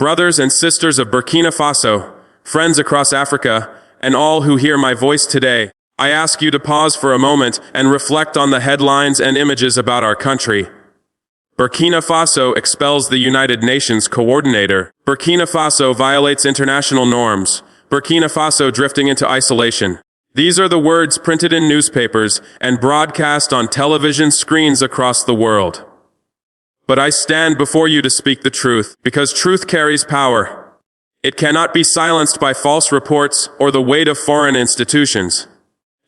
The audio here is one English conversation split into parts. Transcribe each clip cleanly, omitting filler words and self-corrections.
Brothers and sisters of Burkina Faso, friends across Africa, and all who hear my voice today, I ask you to pause for a moment and reflect on the headlines and images about our country. Burkina Faso expels the United Nations coordinator. Burkina Faso violates international norms. Burkina Faso drifting into isolation. These are the words printed in newspapers and broadcast on television screens across the world. But I stand before you to speak the truth, because truth carries power. It cannot be silenced by false reports or the weight of foreign institutions.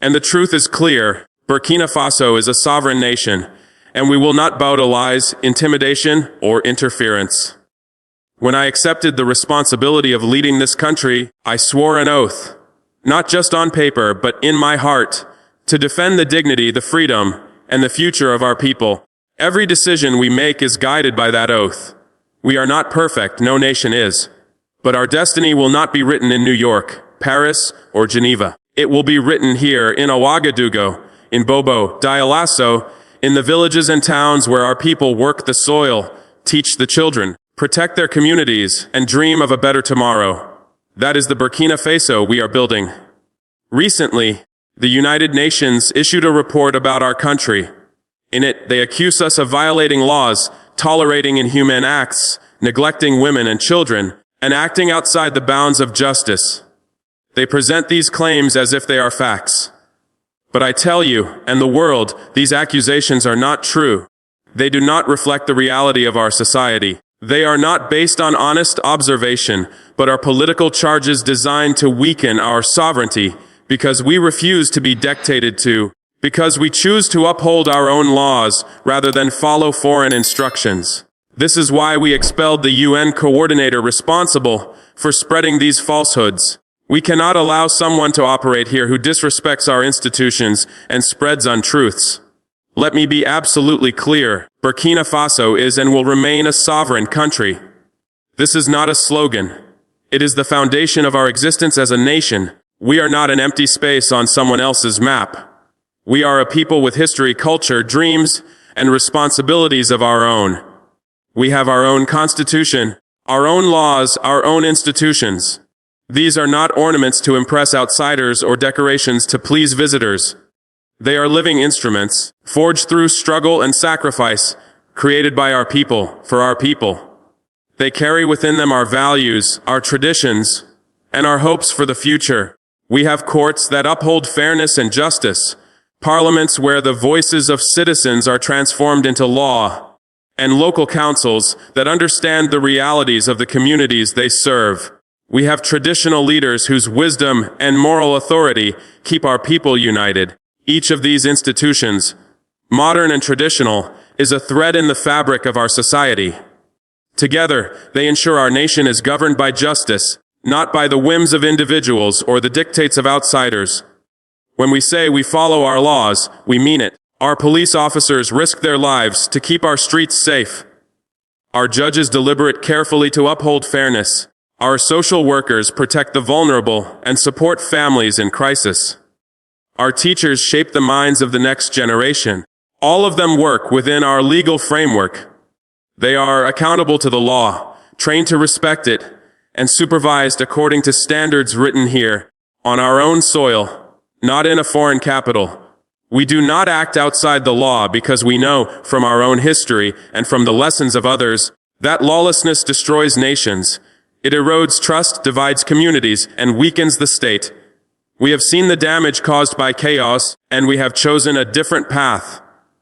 And the truth is clear: Burkina Faso is a sovereign nation, and we will not bow to lies, intimidation, or interference. When I accepted the responsibility of leading this country, I swore an oath, not just on paper, but in my heart, to defend the dignity, the freedom, and the future of our people. Every decision we make is guided by that oath. We are not perfect, no nation is. But our destiny will not be written in New York, Paris, or Geneva. It will be written here in Ouagadougou, in Bobo, Dioulasso, in the villages and towns where our people work the soil, teach the children, protect their communities, and dream of a better tomorrow. That is the Burkina Faso we are building. Recently, the United Nations issued a report about our country. In it, they accuse us of violating laws, tolerating inhumane acts, neglecting women and children, and acting outside the bounds of justice. They present these claims as if they are facts. But I tell you, and the world, these accusations are not true. They do not reflect the reality of our society. They are not based on honest observation, but are political charges designed to weaken our sovereignty, because we refuse to be dictated to, because we choose to uphold our own laws rather than follow foreign instructions. This is why we expelled the UN coordinator responsible for spreading these falsehoods. We cannot allow someone to operate here who disrespects our institutions and spreads untruths. Let me be absolutely clear: Burkina Faso is and will remain a sovereign country. This is not a slogan. It is the foundation of our existence as a nation. We are not an empty space on someone else's map. We are a people with history, culture, dreams, and responsibilities of our own. We have our own constitution, our own laws, our own institutions. These are not ornaments to impress outsiders or decorations to please visitors. They are living instruments, forged through struggle and sacrifice, created by our people, for our people. They carry within them our values, our traditions, and our hopes for the future. We have courts that uphold fairness and justice, parliaments where the voices of citizens are transformed into law, and local councils that understand the realities of the communities they serve. We have traditional leaders whose wisdom and moral authority keep our people united. Each of these institutions, modern and traditional, is a thread in the fabric of our society. Together, they ensure our nation is governed by justice, not by the whims of individuals or the dictates of outsiders. When we say we follow our laws, we mean it. Our police officers risk their lives to keep our streets safe. Our judges deliberate carefully to uphold fairness. Our social workers protect the vulnerable and support families in crisis. Our teachers shape the minds of the next generation. All of them work within our legal framework. They are accountable to the law, trained to respect it, and supervised according to standards written here, on our own soil, not in a foreign capital. We do not act outside the law because we know from our own history and from the lessons of others that lawlessness destroys nations. It erodes trust, divides communities, and weakens the state. We have seen the damage caused by chaos, and we have chosen a different path.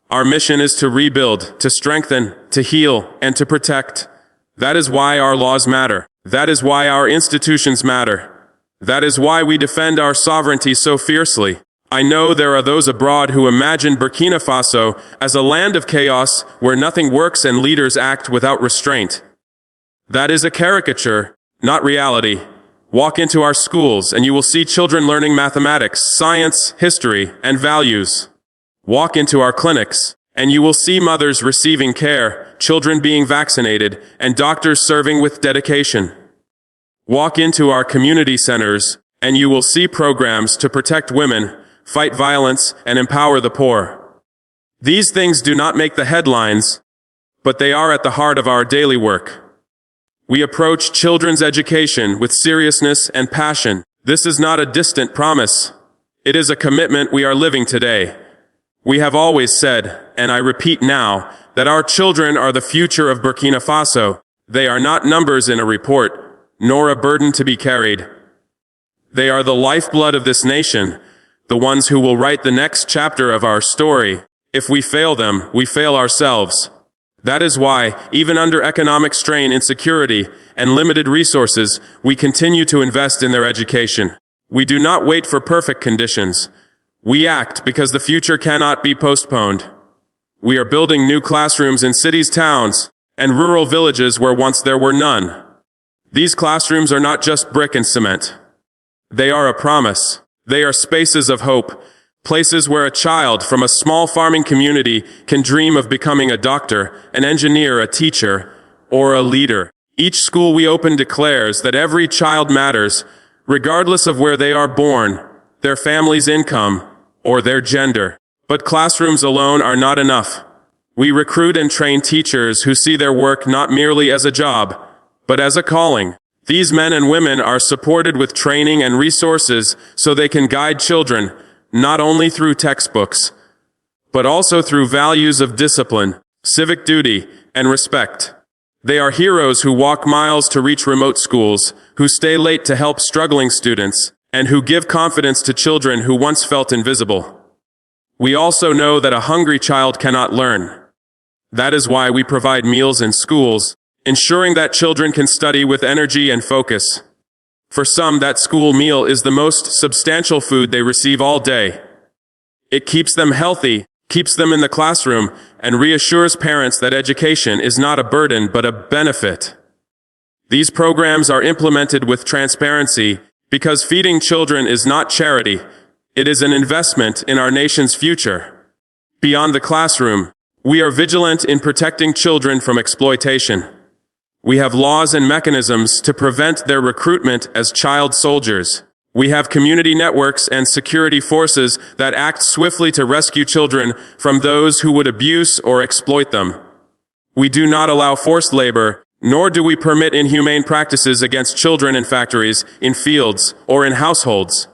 Our mission is to rebuild, to strengthen, to heal, and to protect. That is why our laws matter. That is why our institutions matter. That is why we defend our sovereignty so fiercely. I know there are those abroad who imagine Burkina Faso as a land of chaos where nothing works and leaders act without restraint. That is a caricature, not reality. Walk into our schools and you will see children learning mathematics, science, history, and values. Walk into our clinics and you will see mothers receiving care, children being vaccinated, and doctors serving with dedication. Walk into our community centers and you will see programs to protect women, fight violence, and empower the poor. These things do not make the headlines, but they are at the heart of our daily work. We approach children's education with seriousness and passion. This is not a distant promise. It is a commitment we are living today. We have always said, and I repeat now, that our children are the future of Burkina Faso. They are not numbers in a report, nor a burden to be carried. They are the lifeblood of this nation, the ones who will write the next chapter of our story. If we fail them, we fail ourselves. That is why, even under economic strain, insecurity, and limited resources, we continue to invest in their education. We do not wait for perfect conditions. We act because the future cannot be postponed. We are building new classrooms in cities, towns, and rural villages where once there were none. These classrooms are not just brick and cement. They are a promise. They are spaces of hope, places where a child from a small farming community can dream of becoming a doctor, an engineer, a teacher, or a leader. Each school we open declares that every child matters, regardless of where they are born, their family's income, or their gender. But classrooms alone are not enough. We recruit and train teachers who see their work not merely as a job, but as a calling. These men and women are supported with training and resources so they can guide children, not only through textbooks, but also through values of discipline, civic duty, and respect. They are heroes who walk miles to reach remote schools, who stay late to help struggling students, and who give confidence to children who once felt invisible. We also know that a hungry child cannot learn. That is why we provide meals in schools, ensuring that children can study with energy and focus. For some, that school meal is the most substantial food they receive all day. It keeps them healthy, keeps them in the classroom, and reassures parents that education is not a burden but a benefit. These programs are implemented with transparency because feeding children is not charity. It is an investment in our nation's future. Beyond the classroom, we are vigilant in protecting children from exploitation. We have laws and mechanisms to prevent their recruitment as child soldiers. We have community networks and security forces that act swiftly to rescue children from those who would abuse or exploit them. We do not allow forced labor, nor do we permit inhumane practices against children in factories, in fields, or in households.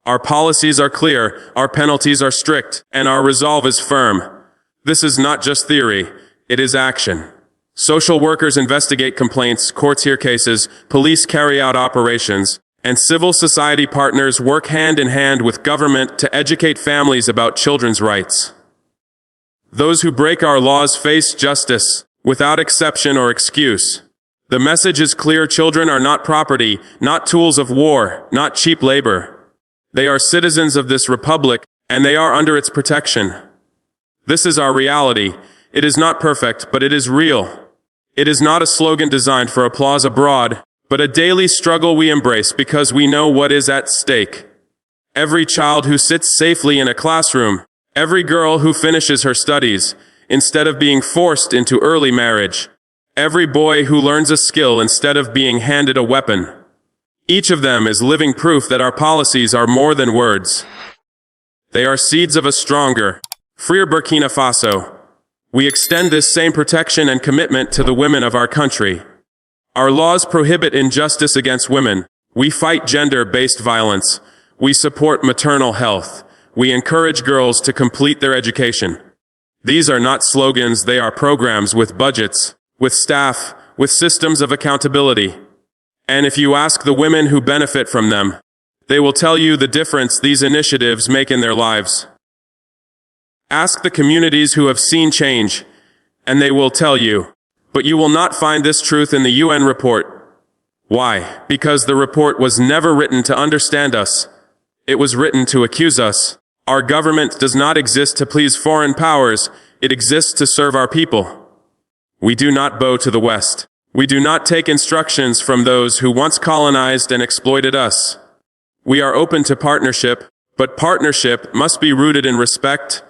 Our policies are clear, our penalties are strict, and our resolve is firm. This is not just theory, it is action. Social workers investigate complaints, courts hear cases, police carry out operations, and civil society partners work hand in hand with government to educate families about children's rights. Those who break our laws face justice, without exception or excuse. The message is clear: children are not property, not tools of war, not cheap labor. They are citizens of this republic, and they are under its protection. This is our reality. It is not perfect, but it is real. It is not a slogan designed for applause abroad, but a daily struggle we embrace because we know what is at stake. Every child who sits safely in a classroom, every girl who finishes her studies, instead of being forced into early marriage, every boy who learns a skill instead of being handed a weapon. Each of them is living proof that our policies are more than words. They are seeds of a stronger, freer Burkina Faso. We extend this same protection and commitment to the women of our country. Our laws prohibit injustice against women. We fight gender-based violence. We support maternal health. We encourage girls to complete their education. These are not slogans, they are programs with budgets, with staff, with systems of accountability. And if you ask the women who benefit from them, they will tell you the difference these initiatives make in their lives. Ask the communities who have seen change, and they will tell you. But you will not find this truth in the UN report. Why? Because the report was never written to understand us. It was written to accuse us. Our government does not exist to please foreign powers. It exists to serve our people. We do not bow to the West. We do not take instructions from those who once colonized and exploited us. We are open to partnership, but partnership must be rooted in respect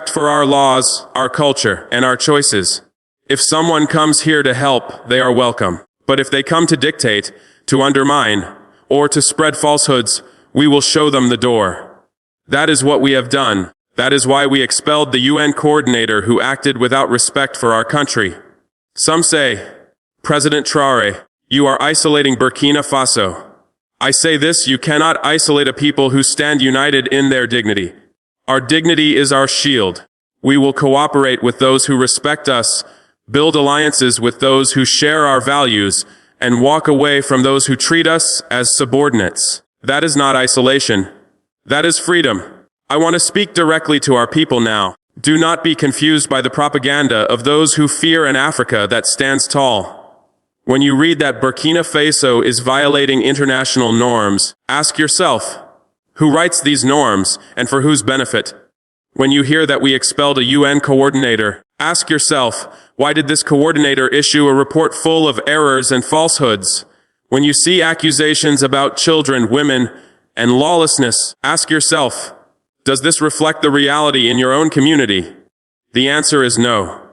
for our laws, our culture, and our choices. If someone comes here to help, they are welcome. But if they come to dictate, to undermine, or to spread falsehoods, we will show them the door. That is what we have done. That is why we expelled the UN coordinator who acted without respect for our country. Some say, President Traoré, you are isolating Burkina Faso. I say this, you cannot isolate a people who stand united in their dignity. Our dignity is our shield. We will cooperate with those who respect us, build alliances with those who share our values, and walk away from those who treat us as subordinates. That is not isolation. That is freedom. I want to speak directly to our people now. Do not be confused by the propaganda of those who fear an Africa that stands tall. When you read that Burkina Faso is violating international norms, ask yourself, who writes these norms and for whose benefit? When you hear that we expelled a UN coordinator, ask yourself, why did this coordinator issue a report full of errors and falsehoods? When you see accusations about children, women, and lawlessness, ask yourself, does this reflect the reality in your own community? The answer is no.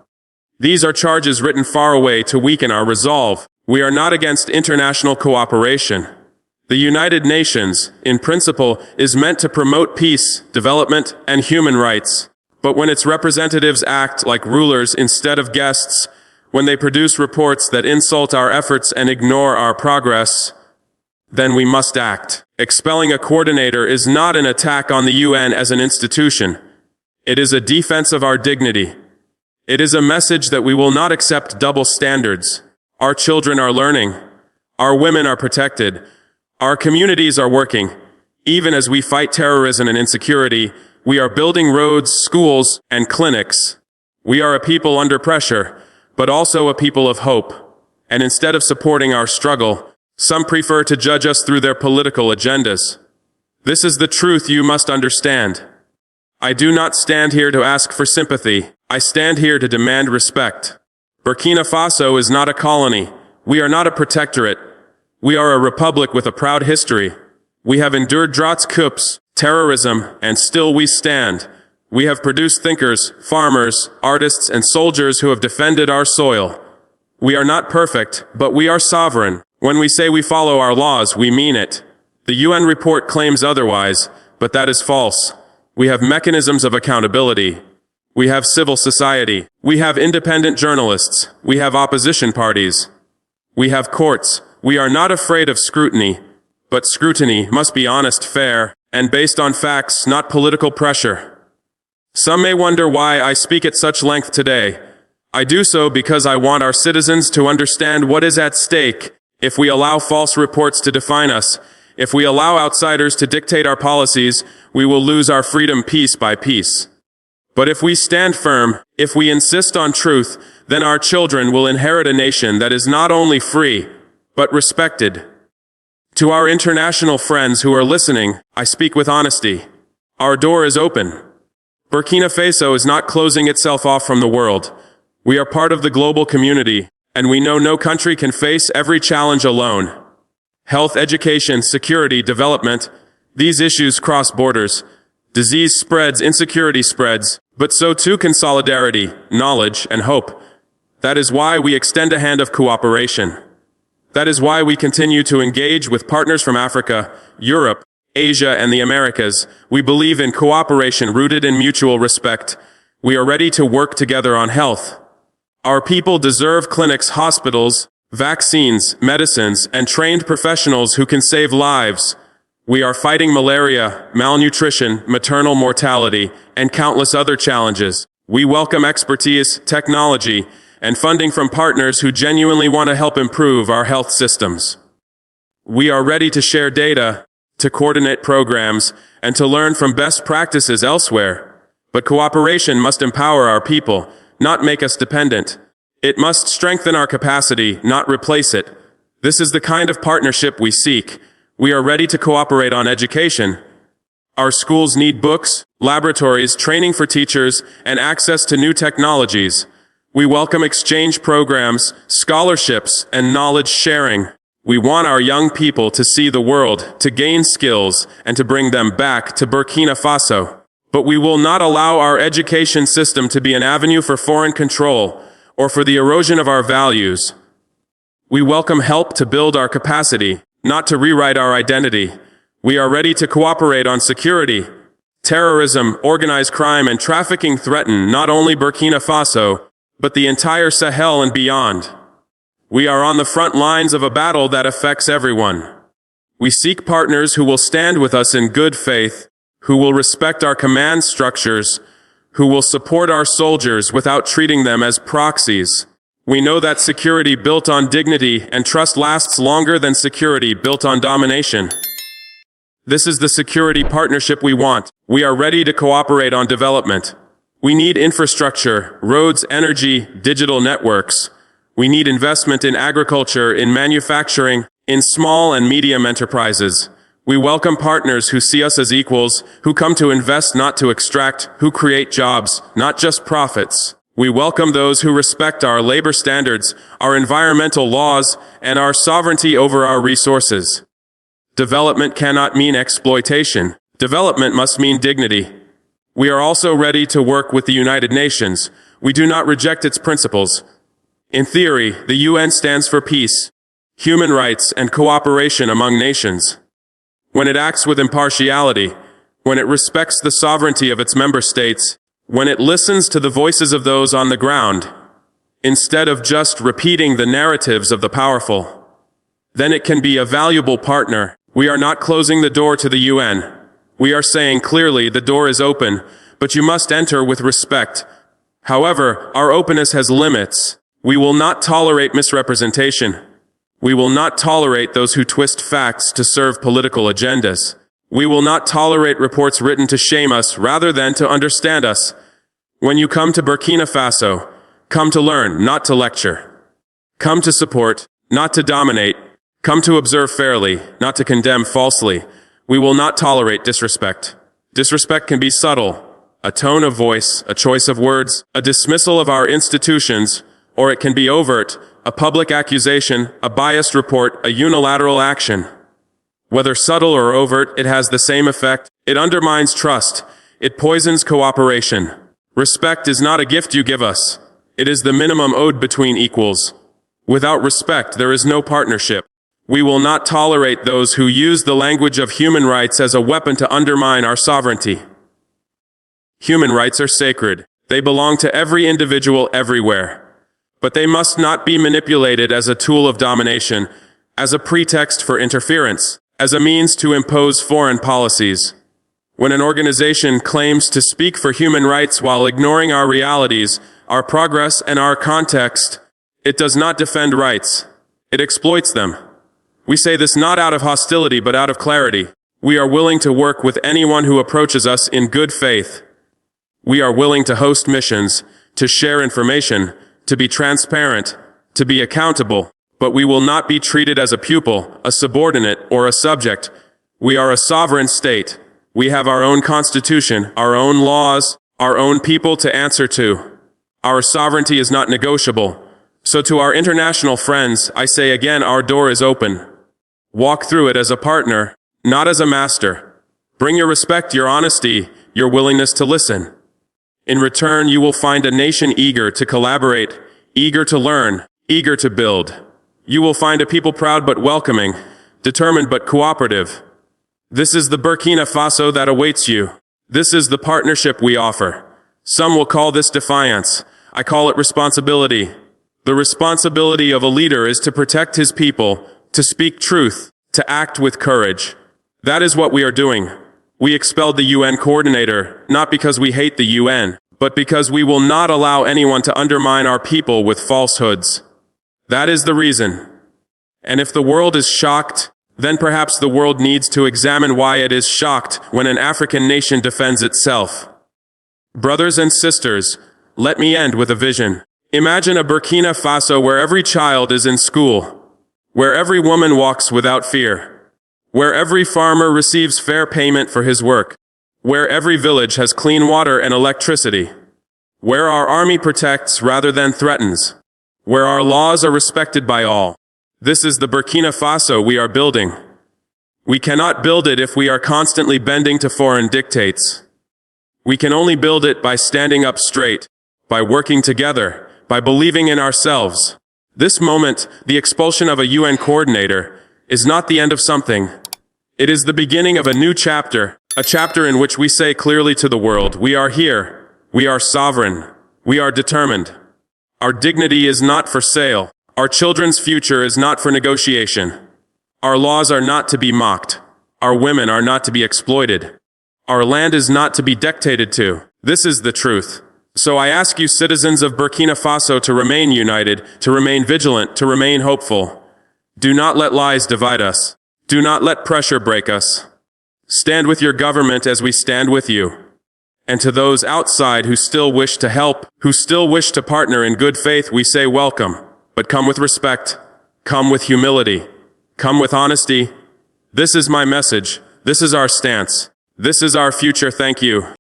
These are charges written far away to weaken our resolve. We are not against international cooperation. The United Nations, in principle, is meant to promote peace, development, and human rights. But when its representatives act like rulers instead of guests, when they produce reports that insult our efforts and ignore our progress, then we must act. Expelling a coordinator is not an attack on the UN as an institution. It is a defense of our dignity. It is a message that we will not accept double standards. Our children are learning. Our women are protected. Our communities are working. Even as we fight terrorism and insecurity, we are building roads, schools, and clinics. We are a people under pressure, but also a people of hope. And instead of supporting our struggle, some prefer to judge us through their political agendas. This is the truth you must understand. I do not stand here to ask for sympathy. I stand here to demand respect. Burkina Faso is not a colony. We are not a protectorate. We are a republic with a proud history. We have endured droughts, coups, terrorism, and still we stand. We have produced thinkers, farmers, artists, and soldiers who have defended our soil. We are not perfect, but we are sovereign. When we say we follow our laws, we mean it. The UN report claims otherwise, but that is false. We have mechanisms of accountability. We have civil society. We have independent journalists. We have opposition parties. We have courts. We are not afraid of scrutiny, but scrutiny must be honest, fair, and based on facts, not political pressure. Some may wonder why I speak at such length today. I do so because I want our citizens to understand what is at stake if we allow false reports to define us. If we allow outsiders to dictate our policies, we will lose our freedom piece by piece. But if we stand firm, if we insist on truth, then our children will inherit a nation that is not only free, but respected. To our international friends who are listening, I speak with honesty. Our door is open. Burkina Faso is not closing itself off from the world. We are part of the global community, and we know no country can face every challenge alone. Health, education, security, development, these issues cross borders. Disease spreads, insecurity spreads, but so too can solidarity, knowledge, and hope. That is why we extend a hand of cooperation. That is why we continue to engage with partners from Africa, Europe, Asia, and the Americas. We believe in cooperation rooted in mutual respect. We are ready to work together on health. Our people deserve clinics, hospitals, vaccines, medicines, and trained professionals who can save lives. We are fighting malaria, malnutrition, maternal mortality, and countless other challenges. We welcome expertise, technology, and funding from partners who genuinely want to help improve our health systems. We are ready to share data, to coordinate programs, and to learn from best practices elsewhere. But cooperation must empower our people, not make us dependent. It must strengthen our capacity, not replace it. This is the kind of partnership we seek. We are ready to cooperate on education. Our schools need books, laboratories, training for teachers, and access to new technologies. We welcome exchange programs, scholarships, and knowledge sharing. We want our young people to see the world, to gain skills, and to bring them back to Burkina Faso. But we will not allow our education system to be an avenue for foreign control or for the erosion of our values. We welcome help to build our capacity, not to rewrite our identity. We are ready to cooperate on security. Terrorism, organized crime, and trafficking threaten not only Burkina Faso, but the entire Sahel and beyond. We are on the front lines of a battle that affects everyone. We seek partners who will stand with us in good faith, who will respect our command structures, who will support our soldiers without treating them as proxies. We know that security built on dignity and trust lasts longer than security built on domination. This is the security partnership we want. We are ready to cooperate on development. We need infrastructure, roads, energy, digital networks. We need investment in agriculture, in manufacturing, in small and medium enterprises. We welcome partners who see us as equals, who come to invest, not to extract, who create jobs, not just profits. We welcome those who respect our labor standards, our environmental laws, and our sovereignty over our resources. Development cannot mean exploitation. Development must mean dignity. We are also ready to work with the United Nations. We do not reject its principles. In theory, the UN stands for peace, human rights, and cooperation among nations. When it acts with impartiality, when it respects the sovereignty of its member states, when it listens to the voices of those on the ground, instead of just repeating the narratives of the powerful, then it can be a valuable partner. We are not closing the door to the UN. We are saying clearly the door is open, but you must enter with respect. However, our openness has limits. We will not tolerate misrepresentation. We will not tolerate those who twist facts to serve political agendas. We will not tolerate reports written to shame us rather than to understand us. When you come to Burkina Faso, come to learn, not to lecture. Come to support, not to dominate. Come to observe fairly, not to condemn falsely. We will not tolerate disrespect. Disrespect can be subtle, a tone of voice, a choice of words, a dismissal of our institutions, or it can be overt, a public accusation, a biased report, a unilateral action. Whether subtle or overt, it has the same effect. It undermines trust. It poisons cooperation. Respect is not a gift you give us. It is the minimum owed between equals. Without respect, there is no partnership. We will not tolerate those who use the language of human rights as a weapon to undermine our sovereignty. Human rights are sacred. They belong to every individual everywhere. But they must not be manipulated as a tool of domination, as a pretext for interference, as a means to impose foreign policies. When an organization claims to speak for human rights while ignoring our realities, our progress, and our context, it does not defend rights. It exploits them. We say this not out of hostility but out of clarity. We are willing to work with anyone who approaches us in good faith. We are willing to host missions, to share information, to be transparent, to be accountable, but we will not be treated as a pupil, a subordinate, or a subject. We are a sovereign state. We have our own constitution, our own laws, our own people to answer to. Our sovereignty is not negotiable. So to our international friends, I say again, our door is open. Walk through it as a partner, not as a master. Bring your respect, your honesty, your willingness to listen. In return, you will find a nation eager to collaborate, eager to learn, eager to build. You will find a people proud but welcoming, determined but cooperative. This is the Burkina Faso that awaits you. This is the partnership we offer. Some will call this defiance. I call it responsibility. The responsibility of a leader is to protect his people, to speak truth, to act with courage. That is what we are doing. We expelled the UN coordinator, not because we hate the UN, but because we will not allow anyone to undermine our people with falsehoods. That is the reason. And if the world is shocked, then perhaps the world needs to examine why it is shocked when an African nation defends itself. Brothers and sisters, let me end with a vision. Imagine a Burkina Faso where every child is in school, where every woman walks without fear, where every farmer receives fair payment for his work, where every village has clean water and electricity, where our army protects rather than threatens, where our laws are respected by all. This is the Burkina Faso we are building. We cannot build it if we are constantly bending to foreign dictates. We can only build it by standing up straight, by working together, by believing in ourselves. This moment, the expulsion of a UN coordinator, is not the end of something. It is the beginning of a new chapter, a chapter in which we say clearly to the world, we are here, we are sovereign, we are determined. Our dignity is not for sale, Our children's future is not for negotiation. Our laws are not to be mocked. Our women are not to be exploited. Our land is not to be dictated to. This is the truth. So I ask you, citizens of Burkina Faso, to remain united, to remain vigilant, to remain hopeful. Do not let lies divide us. Do not let pressure break us. Stand with your government as we stand with you. And to those outside who still wish to help, who still wish to partner in good faith, we say welcome. But come with respect. Come with humility. Come with honesty. This is my message. This is our stance. This is our future. Thank you.